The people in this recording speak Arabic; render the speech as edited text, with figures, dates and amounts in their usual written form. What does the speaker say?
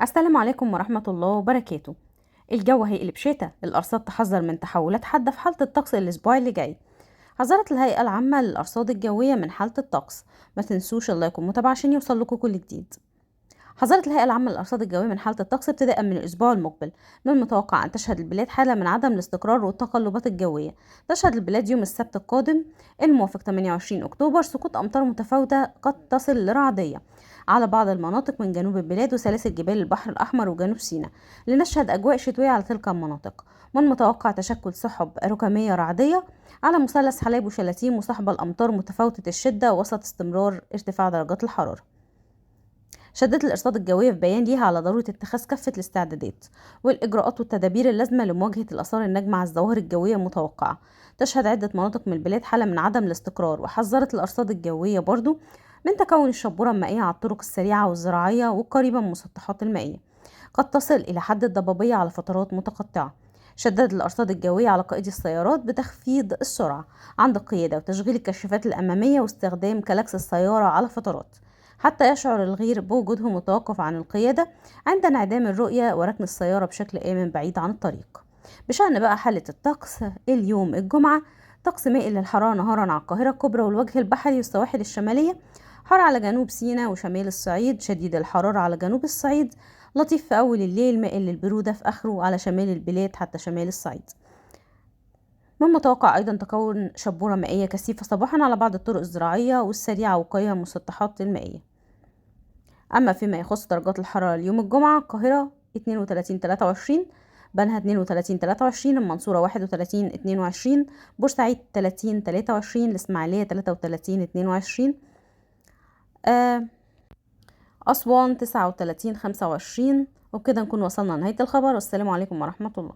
السلام عليكم ورحمة الله وبركاته. الجو هيقلب شتاء، الأرصاد تحذر من تحولات حادة في حالة الطقس الأسبوع اللي جاي. حذرت الهيئة العامة للأرصاد الجوية من حالة الطقس. ما تنسوش اللايك والمتابعة عشان يوصل لكم كل جديد. حذرت الهيئة العامة للأرصاد الجوية من حالة الطقس ابتداء من الأسبوع المقبل. من المتوقع أن تشهد البلاد حالة من عدم الاستقرار والتقلبات الجوية. تشهد البلاد يوم السبت القادم الموافق 28 أكتوبر سقوط أمطار متفاوتة قد تصل لرعدية على بعض المناطق من جنوب البلاد وسلاسل جبال البحر الأحمر وجنوب سيناء، لنشهد أجواء شتوية على تلك المناطق. من المتوقع تشكل سحب ركامية رعدية على مثلث حلايب وشلاتين مصاحبة الأمطار متفاوتة الشدة وسط استمرار ارتفاع درجات الحرارة. شدت الإرصاد الجوية في بيان ليها على ضرورة اتخاذ كافة الاستعدادات والإجراءات والتدابير اللازمة لمواجهة الآثار الناجمة على الظواهر الجوية المتوقعة. تشهد عدة مناطق من البلاد حالة من عدم الاستقرار، وحذرت الأرصاد الجوية برضو من تكون الشبورة المائية على الطرق السريعة والزراعية والقريبة من المسطحات المائية، قد تصل إلى حد الضبابية على فترات متقطعة. شددت الأرصاد الجوية على قائدي السيارات بتخفيض السرعة عند القيادة وتشغيل الكشافات الأمامية واستخدام كلاكس السيارة على فترات حتى يشعر الغير بوجودهم والتوقف عن القيادة عند انعدام الرؤية وركن السيارة بشكل آمن بعيد عن الطريق. بشأن بقى حالة الطقس اليوم الجمعة، طقس مائل للحرارة نهارا على القاهرة الكبرى والوجه البحري والسواحل الشمالية، حار على جنوب سيناء وشمال الصعيد، شديد الحرارة على جنوب الصعيد، لطيف في أول الليل، مائل للبرودة في آخره على شمال البلاد حتى شمال الصعيد. من المتوقع أيضا تكون شبورة مائية كثيفة صباحا على بعض الطرق الزراعية والسريعة وقاية المسطحات المائية. أما فيما يخص درجات الحرارة اليوم الجمعة، القاهرة 32-23، بنها 32-23، المنصورة 31-22، بورسعيد 30-23، الإسماعيلية 33-22، أسوان 39-25. وبكده نكون وصلنا لنهاية الخبر، والسلام عليكم ورحمة الله.